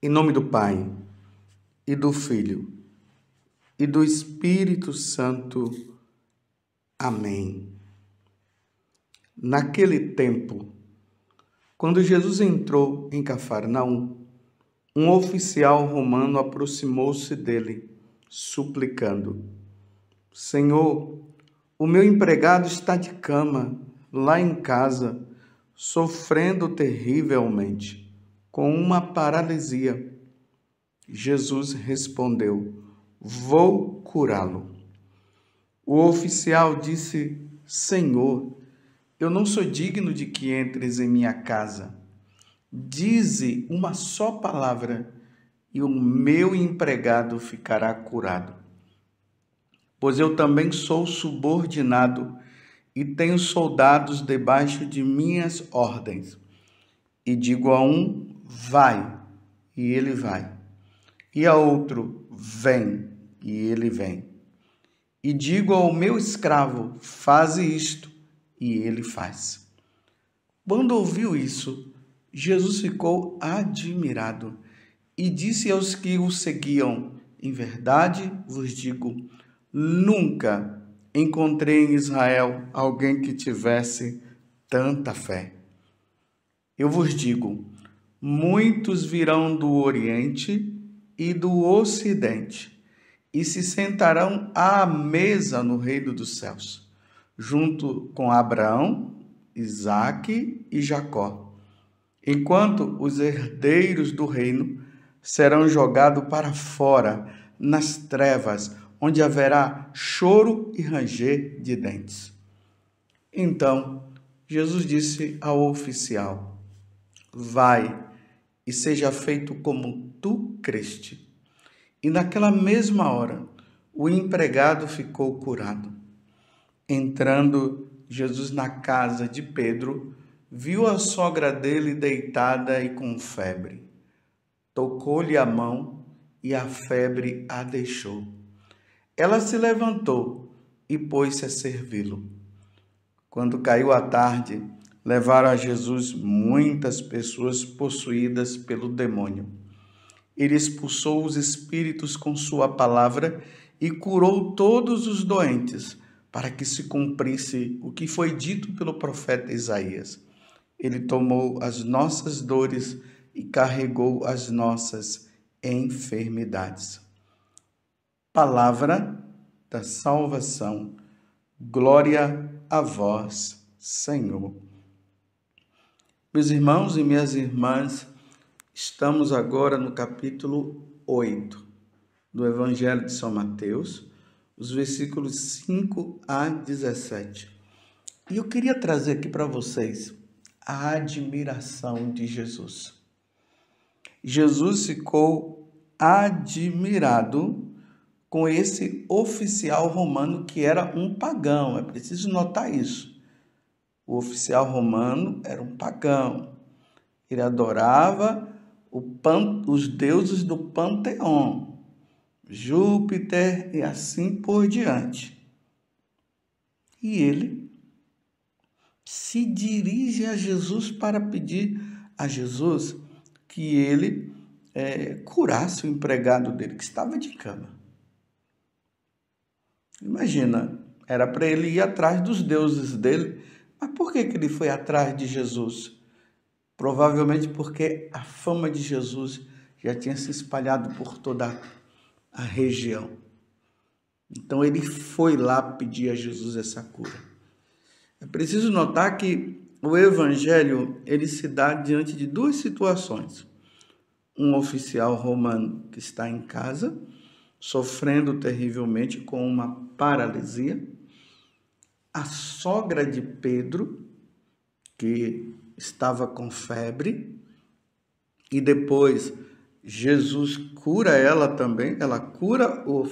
Em nome do Pai, e do Filho, e do Espírito Santo. Amém. Naquele tempo, quando Jesus entrou em Cafarnaum, um oficial romano aproximou-se dele, suplicando: Senhor, o meu empregado está de cama, lá em casa, sofrendo terrivelmente, com uma paralisia. Jesus respondeu: Vou curá-lo. O oficial disse: Senhor, eu não sou digno de que entres em minha casa. Dize uma só palavra e o meu empregado ficará curado. Pois eu também sou subordinado e tenho soldados debaixo de minhas ordens. E digo a um: vai, e ele vai. E a outro: vem, e ele vem. E digo ao meu escravo: faze isto, e ele faz. Quando ouviu isso, Jesus ficou admirado e disse aos que o seguiam: em verdade vos digo, nunca encontrei em Israel alguém que tivesse tanta fé. Eu vos digo, muitos virão do Oriente e do Ocidente e se sentarão à mesa no reino dos céus, junto com Abraão, Isaque e Jacó, enquanto os herdeiros do reino serão jogados para fora, nas trevas, onde haverá choro e ranger de dentes. Então, Jesus disse ao oficial: vai e seja feito como tu creste. E naquela mesma hora, o empregado ficou curado. Entrando Jesus na casa de Pedro, viu a sogra dele deitada e com febre. Tocou-lhe a mão e a febre a deixou. Ela se levantou e pôs-se a servi-lo. Quando caiu a tarde, levaram a Jesus muitas pessoas possuídas pelo demônio. Ele expulsou os espíritos com sua palavra e curou todos os doentes, para que se cumprisse o que foi dito pelo profeta Isaías. Ele tomou as nossas dores e carregou as nossas enfermidades. Palavra da salvação. Glória a vós, Senhor. Meus irmãos e minhas irmãs, estamos agora no capítulo 8 do Evangelho de São Mateus, os versículos 5 a 17. E eu queria trazer aqui para vocês a admiração de Jesus. Jesus ficou admirado com esse oficial romano que era um pagão. É preciso notar isso. O oficial romano era um pagão. Ele adorava os deuses do panteão, Júpiter e assim por diante. E ele se dirige a Jesus para pedir a Jesus que ele curasse o empregado dele, que estava de cama. Imagina, era para ele ir atrás dos deuses dele, mas por que ele foi atrás de Jesus? Provavelmente porque a fama de Jesus já tinha se espalhado por toda a região. Então ele foi lá pedir a Jesus essa cura. É preciso notar que o evangelho ele se dá diante de duas situações. Um oficial romano que está em casa, sofrendo terrivelmente com uma paralisia. A sogra de Pedro, que estava com febre, e depois Jesus cura ela também, ela cura o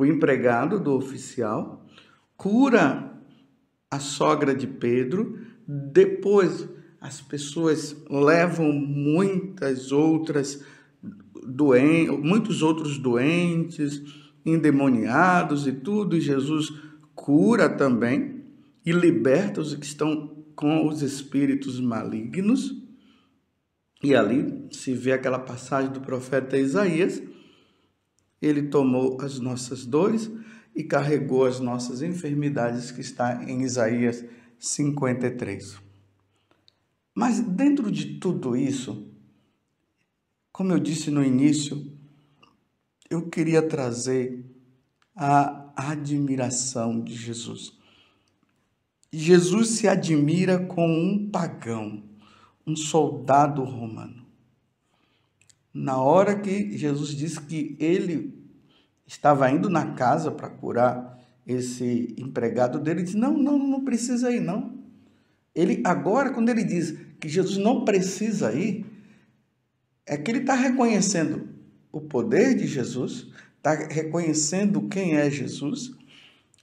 empregado do oficial, cura a sogra de Pedro, depois as pessoas levam muitos outros doentes, endemoniados e tudo, e Jesus cura também e liberta os que estão com os espíritos malignos. E ali se vê aquela passagem do profeta Isaías: ele tomou as nossas dores e carregou as nossas enfermidades, que está em Isaías 53. Mas dentro de tudo isso, como eu disse no início, eu queria trazer a admiração de Jesus. Jesus se admira com um pagão, um soldado romano. Na hora que Jesus disse que ele estava indo na casa para curar esse empregado dele, ele disse: não precisa ir, não. Ele agora, quando ele diz que Jesus não precisa ir, é que ele está reconhecendo o poder de Jesus, está reconhecendo quem é Jesus,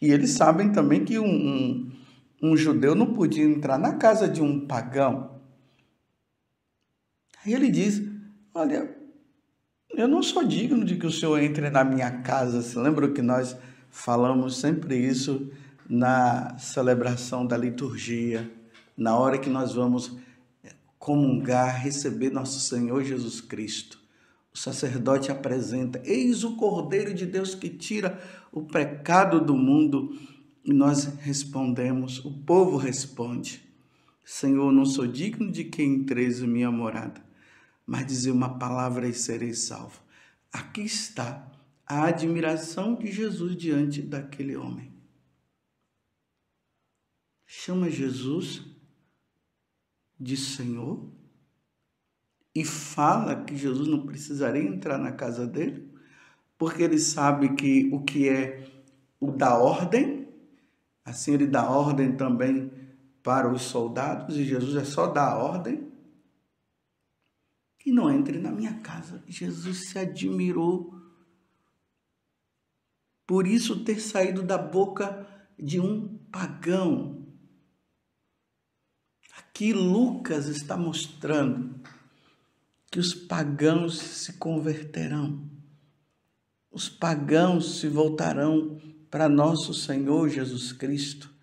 e eles sabem também que um judeu não podia entrar na casa de um pagão. Aí ele diz: olha, eu não sou digno de que o Senhor entre na minha casa. Você lembra que nós falamos sempre isso na celebração da liturgia, na hora que nós vamos comungar, receber nosso Senhor Jesus Cristo. O sacerdote apresenta: eis o Cordeiro de Deus que tira o pecado do mundo. E nós respondemos, o povo responde: Senhor, não sou digno de que entreis em minha morada, mas dizer uma palavra e serei salvo. Aqui está a admiração de Jesus diante daquele homem. Chama Jesus de Senhor e fala que Jesus não precisaria entrar na casa dele, porque ele sabe que o que é o da ordem, assim ele dá ordem também para os soldados, e Jesus é só dar ordem. E não entre na minha casa. Jesus se admirou por isso ter saído da boca de um pagão. Aqui Lucas está mostrando que os pagãos se converterão. Os pagãos se voltarão para nosso Senhor Jesus Cristo.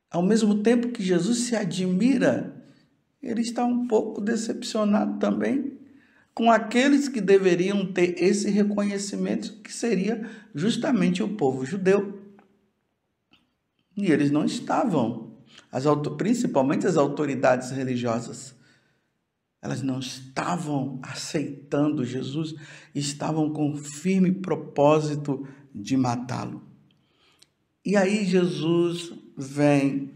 Ao mesmo tempo que Jesus se admira, ele está um pouco decepcionado também com aqueles que deveriam ter esse reconhecimento, que seria justamente o povo judeu. E eles não estavam, principalmente as autoridades religiosas, elas não estavam aceitando Jesus, estavam com firme propósito de matá-lo. E aí Jesus vem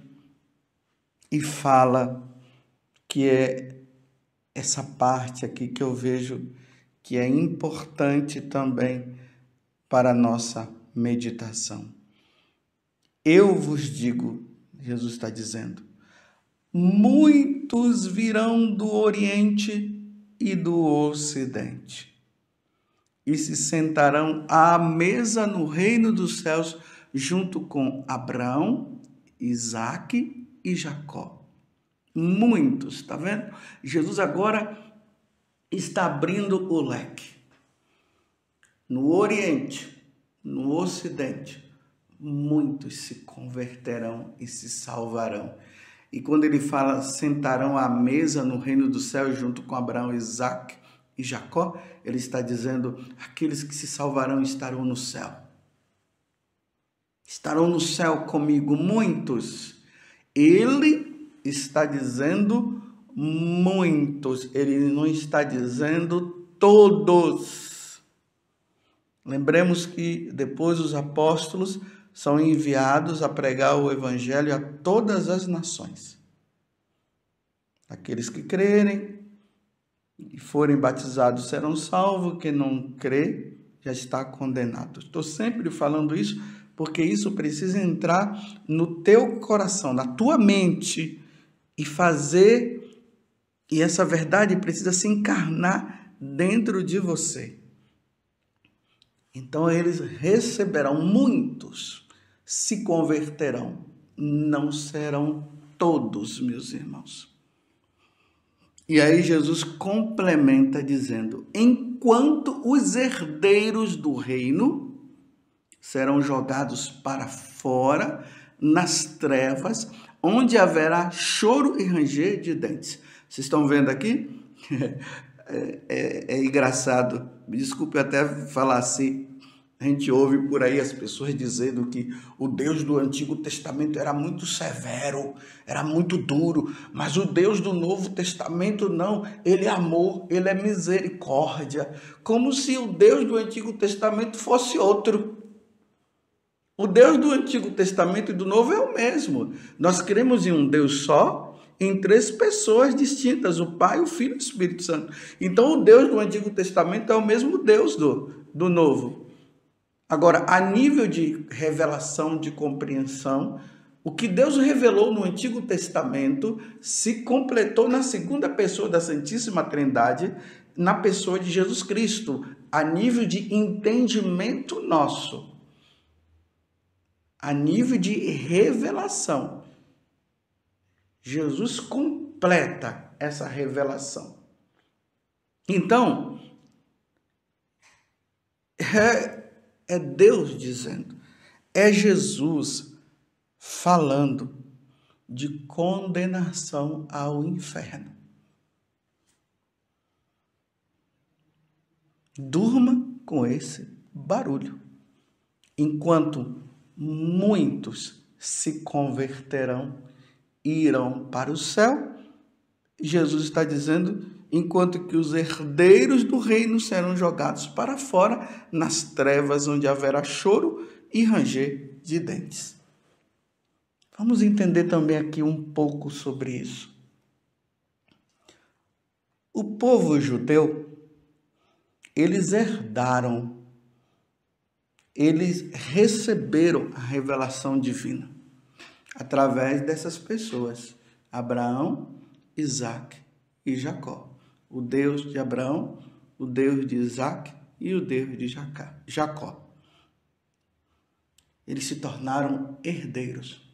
e fala que é essa parte aqui que eu vejo que é importante também para a nossa meditação. Eu vos digo, Jesus está dizendo, muitos virão do Oriente e do Ocidente e se sentarão à mesa no reino dos céus junto com Abraão, Isaque e Jacó. Muitos, tá vendo? Jesus agora está abrindo o leque. No Oriente, no Ocidente, muitos se converterão e se salvarão. E quando ele fala sentarão à mesa no reino do céu junto com Abraão, Isaque e Jacó, ele está dizendo aqueles que se salvarão estarão no céu. Estarão no céu comigo muitos. Ele está dizendo muitos, ele não está dizendo todos. Lembremos que depois os apóstolos são enviados a pregar o evangelho a todas as nações. Aqueles que crerem e forem batizados serão salvos, quem não crê já está condenado. Estou sempre falando isso porque isso precisa entrar no teu coração, na tua mente, e essa verdade precisa se encarnar dentro de você. Então eles receberão, muitos se converterão, não serão todos, meus irmãos. E aí Jesus complementa dizendo: enquanto os herdeiros do reino serão jogados para fora, nas trevas, onde haverá choro e ranger de dentes. Vocês estão vendo aqui? É engraçado. Me desculpe até falar assim. A gente ouve por aí as pessoas dizendo que o Deus do Antigo Testamento era muito severo, era muito duro, mas o Deus do Novo Testamento não, ele é amor, ele é misericórdia, como se o Deus do Antigo Testamento fosse outro. O Deus do Antigo Testamento e do Novo é o mesmo. Nós cremos em um Deus só, em 3 pessoas distintas, o Pai, o Filho e o Espírito Santo. Então o Deus do Antigo Testamento é o mesmo Deus do Novo. Agora, a nível de revelação, de compreensão, o que Deus revelou no Antigo Testamento se completou na segunda pessoa da Santíssima Trindade, na pessoa de Jesus Cristo, a nível de entendimento nosso, a nível de revelação. Jesus completa essa revelação. Então, é Deus dizendo, é Jesus falando de condenação ao inferno. Durma com esse barulho, enquanto muitos se converterão e irão para o céu. Jesus está dizendo, enquanto que os herdeiros do reino serão jogados para fora, nas trevas onde haverá choro e ranger de dentes. Vamos entender também aqui um pouco sobre isso. O povo judeu, eles herdaram, eles receberam a revelação divina através dessas pessoas, Abraão, Isaque e Jacó. O Deus de Abraão, o Deus de Isaque e o Deus de Jacó. Eles se tornaram herdeiros.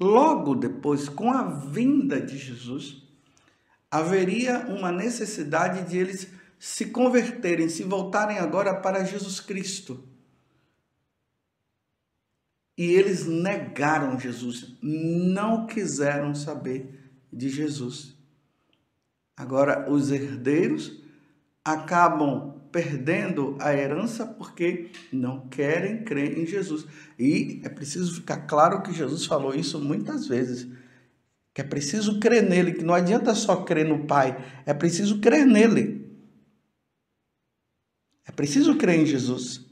Logo depois, com a vinda de Jesus, haveria uma necessidade de eles se converterem, se voltarem agora para Jesus Cristo. E eles negaram Jesus, não quiseram saber de Jesus. Agora, os herdeiros acabam perdendo a herança porque não querem crer em Jesus. E é preciso ficar claro que Jesus falou isso muitas vezes, que é preciso crer nele, que não adianta só crer no Pai, é preciso crer nele. É preciso crer em Jesus.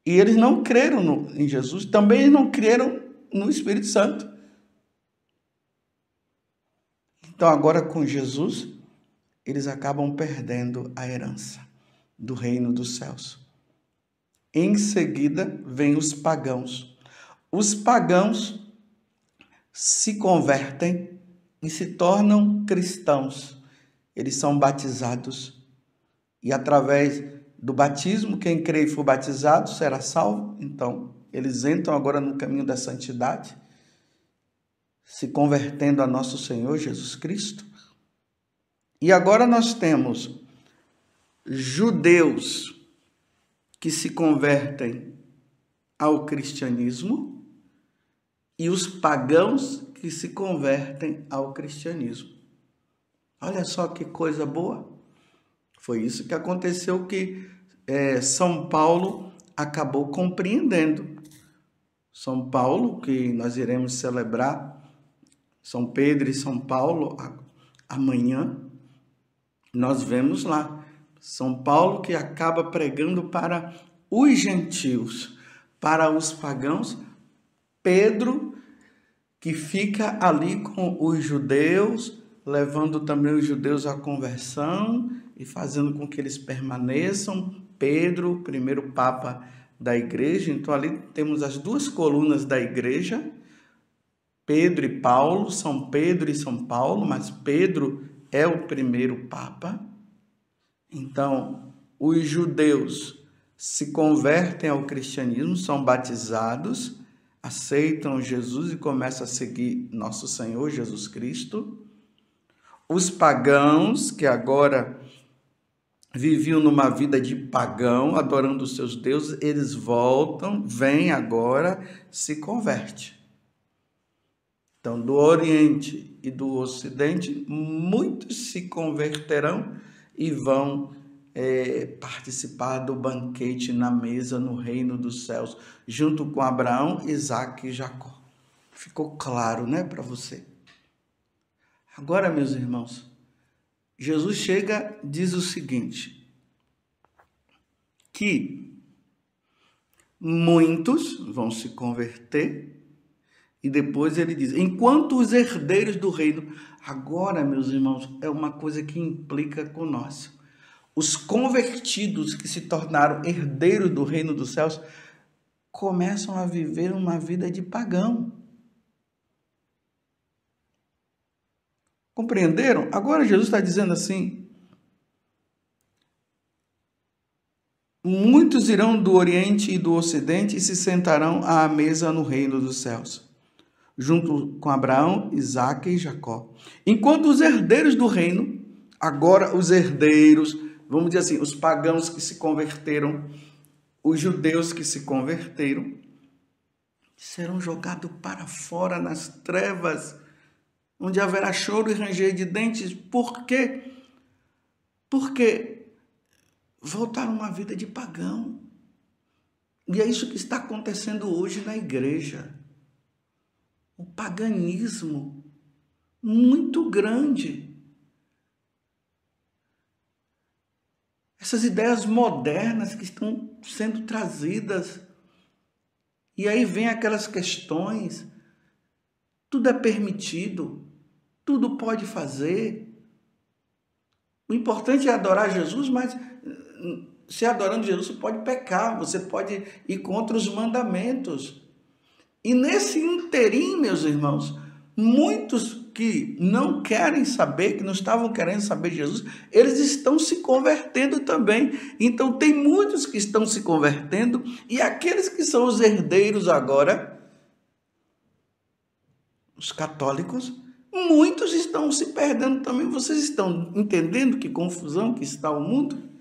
E eles não creram em Jesus, também não creram no Espírito Santo. Então agora com Jesus, eles acabam perdendo a herança do reino dos céus. Em seguida, vêm os pagãos. Os pagãos se convertem e se tornam cristãos. Eles são batizados. E através do batismo, quem crê e for batizado será salvo. Então, eles entram agora no caminho da santidade, se convertendo a nosso Senhor Jesus Cristo. E agora nós temos judeus que se convertem ao cristianismo e os pagãos que se convertem ao cristianismo. Olha só que coisa boa. Foi isso que aconteceu, que São Paulo acabou compreendendo. São Paulo, que nós iremos celebrar, São Pedro e São Paulo, amanhã, nós vemos lá, São Paulo que acaba pregando para os gentios, para os pagãos, Pedro que fica ali com os judeus, levando também os judeus à conversão e fazendo com que eles permaneçam. Pedro, o primeiro papa da igreja. Então ali temos as duas colunas da igreja, Pedro e Paulo, São Pedro e São Paulo, mas Pedro é o primeiro papa. Então, os judeus se convertem ao cristianismo, são batizados, aceitam Jesus e começam a seguir nosso Senhor Jesus Cristo. Os pagãos, que agora viviam numa vida de pagão, adorando os seus deuses, eles voltam, vêm agora, se convertem. Então, do Oriente e do Ocidente, muitos se converterão e vão participar do banquete na mesa no reino dos céus, junto com Abraão, Isaque e Jacó. Ficou claro, né, para você? Agora, meus irmãos, Jesus chega, diz o seguinte, que muitos vão se converter e depois ele diz, enquanto os herdeiros do reino, agora, meus irmãos, é uma coisa que implica com nós. Os convertidos que se tornaram herdeiros do reino dos céus começam a viver uma vida de pagão. Compreenderam? Agora Jesus está dizendo assim, muitos irão do Oriente e do Ocidente e se sentarão à mesa no reino dos céus, junto com Abraão, Isaque e Jacó. Enquanto os herdeiros do reino, agora os herdeiros, vamos dizer assim, os pagãos que se converteram, os judeus que se converteram, serão jogados para fora nas trevas, onde haverá choro e ranger de dentes. Por quê? Porque voltaram a uma vida de pagão. E é isso que está acontecendo hoje na igreja. O paganismo muito grande. Essas ideias modernas que estão sendo trazidas. E aí vem aquelas questões. Tudo é permitido. Tudo pode fazer. O importante é adorar Jesus, mas se adorando Jesus, você pode pecar, você pode ir contra os mandamentos. E nesse interim, meus irmãos, muitos que não querem saber, que não estavam querendo saber de Jesus, eles estão se convertendo também. Então tem muitos que estão se convertendo e aqueles que são os herdeiros agora, os católicos, muitos estão se perdendo também. Vocês estão entendendo que confusão que está o mundo?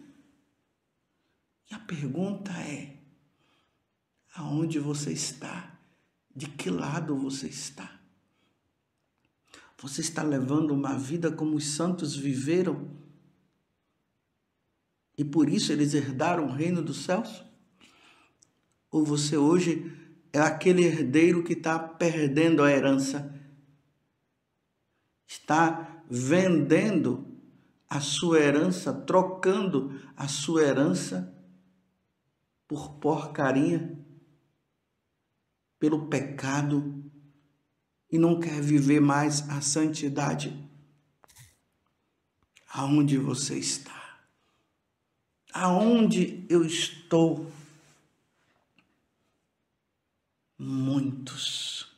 E a pergunta é, aonde você está? De que lado você está? Você está levando uma vida como os santos viveram? E por isso eles herdaram o reino dos céus? Ou você hoje é aquele herdeiro que está perdendo a herança? Está vendendo a sua herança, trocando a sua herança por porcaria, pelo pecado, e não quer viver mais a santidade? Aonde você está? Aonde eu estou? Muitos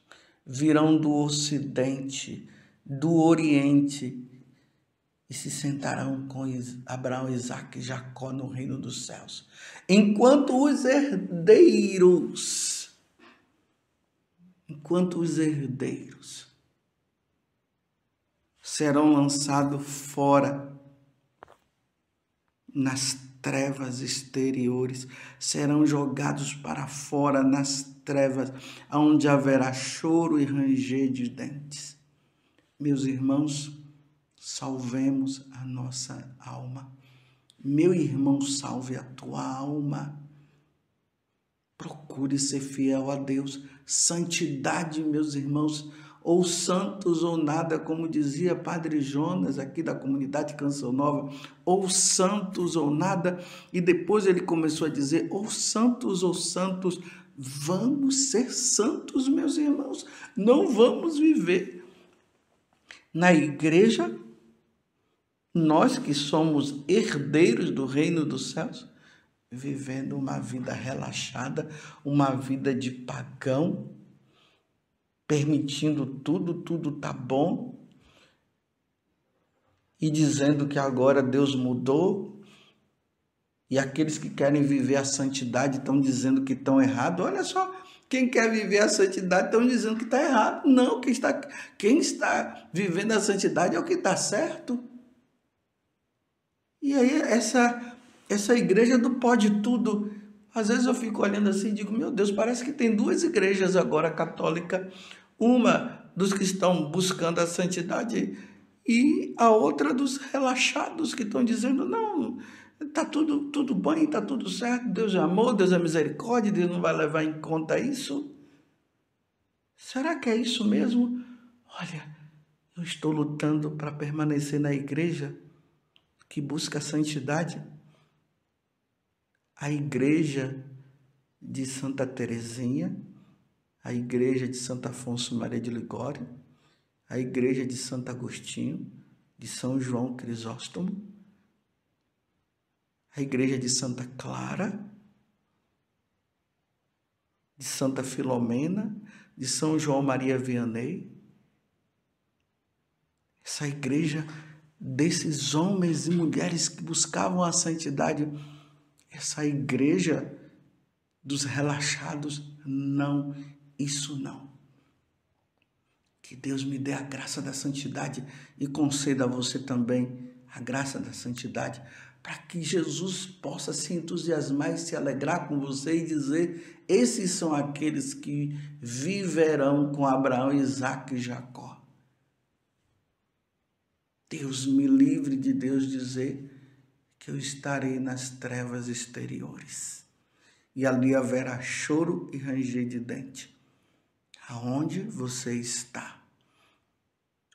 virão do Ocidente, do Oriente, e se sentarão com Abraão, Isaque e Jacó no reino dos céus. Enquanto os herdeiros serão lançados fora nas trevas exteriores, serão jogados para fora nas trevas, onde haverá choro e ranger de dentes. Meus irmãos, salvemos a nossa alma. Meu irmão, salve a tua alma. Procure ser fiel a Deus. Santidade, meus irmãos, ou santos ou nada, como dizia Padre Jonas, aqui da comunidade Canção Nova, ou santos ou nada, e depois ele começou a dizer, ou santos, vamos ser santos, meus irmãos, não vamos viver na igreja, nós que somos herdeiros do reino dos céus, vivendo uma vida relaxada, uma vida de pagão, permitindo tudo tá bom, e dizendo que agora Deus mudou, e aqueles que querem viver a santidade estão dizendo que estão errados. Olha só, quem quer viver a santidade estão dizendo que está errado. Não, quem está vivendo a santidade é o que está certo. E aí essa igreja do pode tudo, às vezes eu fico olhando assim e digo, meu Deus, parece que tem duas igrejas agora católicas, uma dos que estão buscando a santidade e a outra dos relaxados que estão dizendo, não, está tudo bem, está tudo certo, Deus é amor, Deus é misericórdia, Deus não vai levar em conta isso. Será que é isso mesmo? Olha, eu estou lutando para permanecer na igreja que busca a santidade. A igreja de Santa Teresinha, a igreja de Santo Afonso Maria de Ligório, a igreja de Santo Agostinho, de São João Crisóstomo, a igreja de Santa Clara, de Santa Filomena, de São João Maria Vianney. Essa igreja desses homens e mulheres que buscavam a santidade, essa igreja dos relaxados, não, isso não. Que Deus me dê a graça da santidade e conceda a você também a graça da santidade, para que Jesus possa se entusiasmar e se alegrar com você e dizer, esses são aqueles que viverão com Abraão, Isaque e Jacó. Deus me livre de Deus dizer que eu estarei nas trevas exteriores e ali haverá choro e ranger de dente. Aonde você está?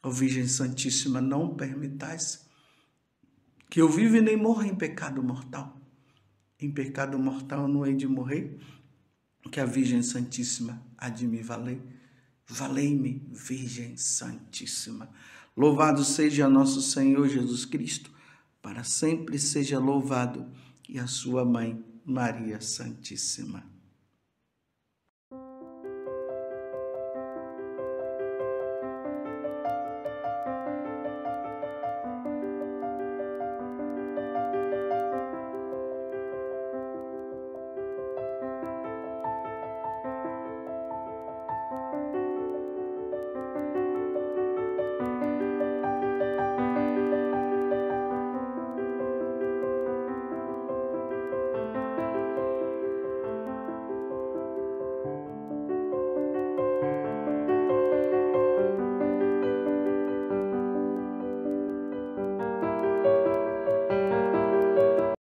Ó Virgem Santíssima, não permitais que eu viva e nem morra em pecado mortal. Em pecado mortal não hei de morrer, que a Virgem Santíssima há de me valer. Valei-me, Virgem Santíssima. Louvado seja nosso Senhor Jesus Cristo, para sempre seja louvado, e a sua mãe, Maria Santíssima.